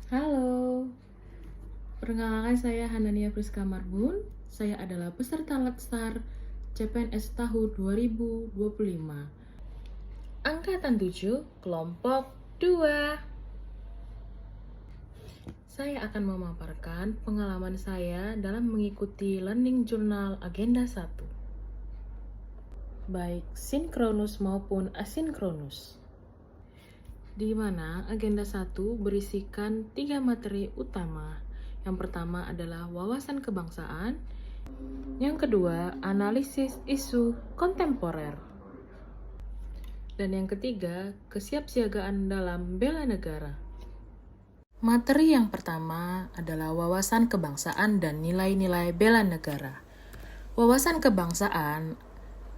Halo, perkenalkan saya Hanania Priska Marbun. Saya adalah peserta Latsar CPNS tahun 2025. Angkatan 7, kelompok 2. Saya akan memaparkan pengalaman saya dalam mengikuti Learning Journal Agenda 1, baik sinkronus maupun asinkronus, di mana agenda 1 berisikan 3 materi utama. Yang pertama adalah wawasan kebangsaan, yang kedua analisis isu kontemporer, dan yang ketiga kesiapsiagaan dalam bela negara. Materi yang pertama adalah wawasan kebangsaan dan nilai-nilai bela negara. Wawasan kebangsaan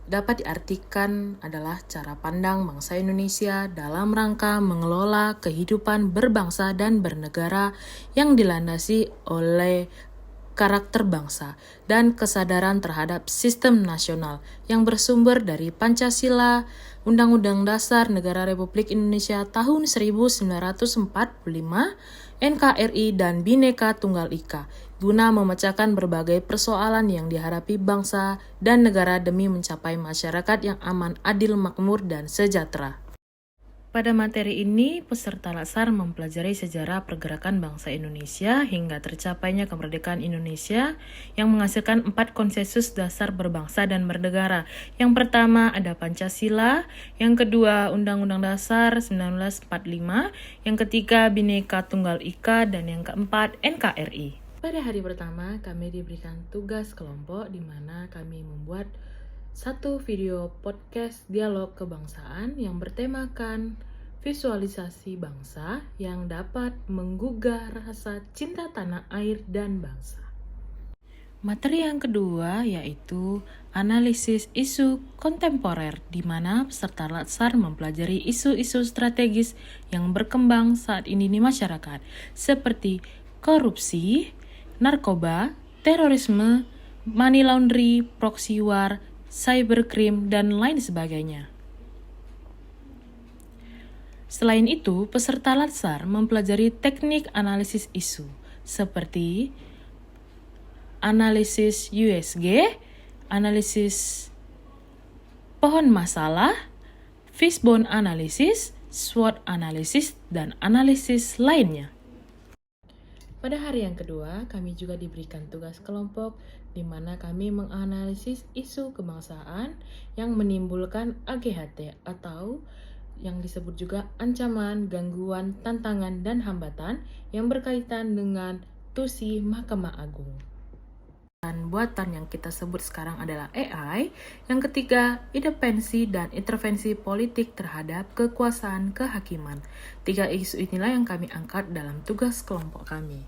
dapat diartikan adalah cara pandang bangsa Indonesia dalam rangka mengelola kehidupan berbangsa dan bernegara yang dilandasi oleh karakter bangsa dan kesadaran terhadap sistem nasional yang bersumber dari Pancasila, Undang-Undang Dasar Negara Republik Indonesia tahun 1945, NKRI, dan Bhinneka Tunggal Ika, guna memecahkan berbagai persoalan yang dihadapi bangsa dan negara demi mencapai masyarakat yang aman, adil, makmur, dan sejahtera. Pada materi ini, peserta Latsar mempelajari sejarah pergerakan bangsa Indonesia hingga tercapainya kemerdekaan Indonesia yang menghasilkan 4 konsensus dasar berbangsa dan bernegara. Yang pertama ada Pancasila, yang kedua Undang-Undang Dasar 1945, yang ketiga Bhinneka Tunggal Ika, dan yang keempat NKRI. Pada hari pertama, kami diberikan tugas kelompok di mana kami membuat satu video podcast dialog kebangsaan yang bertemakan visualisasi bangsa yang dapat menggugah rasa cinta tanah air dan bangsa. Materi yang kedua yaitu analisis isu kontemporer, di mana peserta Latsar mempelajari isu-isu strategis yang berkembang saat ini di masyarakat, seperti korupsi, narkoba, terorisme, money laundry, proxy war, cybercrime, dan lain sebagainya. Selain itu, peserta Latsar mempelajari teknik analisis isu, seperti analisis USG, analisis pohon masalah, fishbone analisis, SWOT analisis, dan analisis lainnya. Pada hari yang kedua, kami juga diberikan tugas kelompok di mana kami menganalisis isu kebangsaan yang menimbulkan AGHT atau yang disebut juga ancaman, gangguan, tantangan, dan hambatan yang berkaitan dengan tusi Mahkamah Agung. Dan buatan yang kita sebut sekarang adalah AI. Yang ketiga, independensi dan intervensi politik terhadap kekuasaan kehakiman. 3 isu inilah yang kami angkat dalam tugas kelompok kami.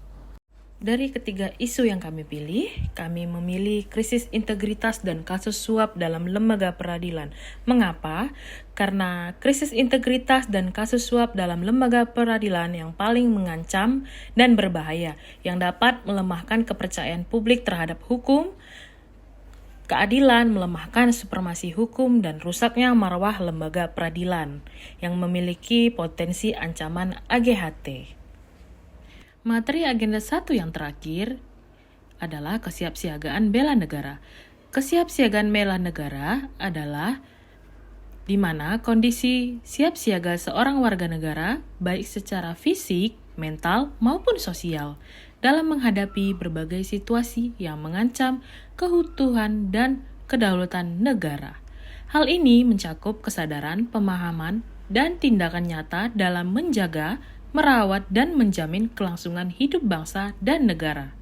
Dari ketiga isu yang kami pilih, kami memilih krisis integritas dan kasus suap dalam lembaga peradilan. Mengapa? Karena krisis integritas dan kasus suap dalam lembaga peradilan yang paling mengancam dan berbahaya, yang dapat melemahkan kepercayaan publik terhadap hukum, keadilan, melemahkan supremasi hukum, dan rusaknya marwah lembaga peradilan yang memiliki potensi ancaman AGHT. Materi agenda 1 yang terakhir adalah kesiapsiagaan bela negara. Kesiapsiagaan bela negara adalah di mana kondisi siap siaga seorang warga negara, baik secara fisik, mental, maupun sosial, dalam menghadapi berbagai situasi yang mengancam keutuhan dan kedaulatan negara. Hal ini mencakup kesadaran, pemahaman, dan tindakan nyata dalam menjaga, merawat, dan menjamin kelangsungan hidup bangsa dan negara.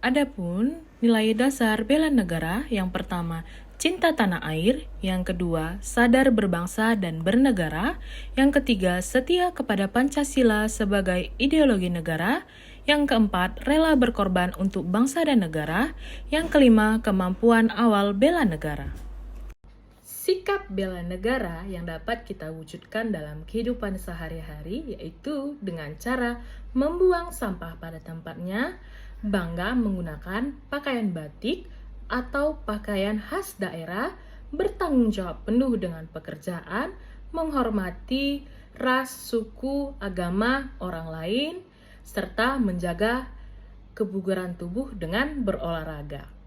Adapun nilai dasar bela negara, yang pertama cinta tanah air, yang kedua sadar berbangsa dan bernegara, yang ketiga setia kepada Pancasila sebagai ideologi negara, yang keempat rela berkorban untuk bangsa dan negara, yang kelima kemampuan awal bela negara. Sikap bela negara yang dapat kita wujudkan dalam kehidupan sehari-hari yaitu dengan cara membuang sampah pada tempatnya, bangga menggunakan pakaian batik atau pakaian khas daerah, bertanggung jawab penuh dengan pekerjaan, menghormati ras, suku, agama orang lain, serta menjaga kebugaran tubuh dengan berolahraga.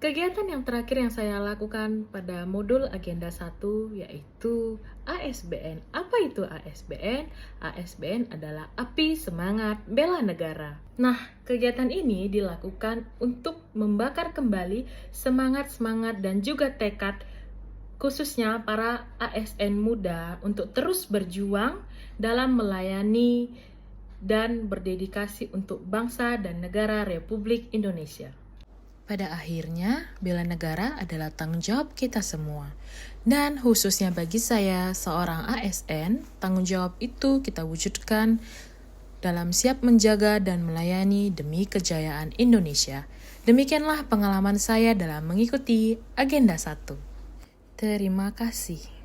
Kegiatan yang terakhir yang saya lakukan pada modul Agenda 1 yaitu ASBN. Apa itu ASBN? ASBN adalah Api Semangat Bela Negara. Nah, kegiatan ini dilakukan untuk membakar kembali semangat-semangat dan juga tekad khususnya para ASN muda untuk terus berjuang dalam melayani dan berdedikasi untuk bangsa dan negara Republik Indonesia. Pada akhirnya, bela negara adalah tanggung jawab kita semua. Dan khususnya bagi saya, seorang ASN, tanggung jawab itu kita wujudkan dalam siap menjaga dan melayani demi kejayaan Indonesia. Demikianlah pengalaman saya dalam mengikuti Agenda 1. Terima kasih.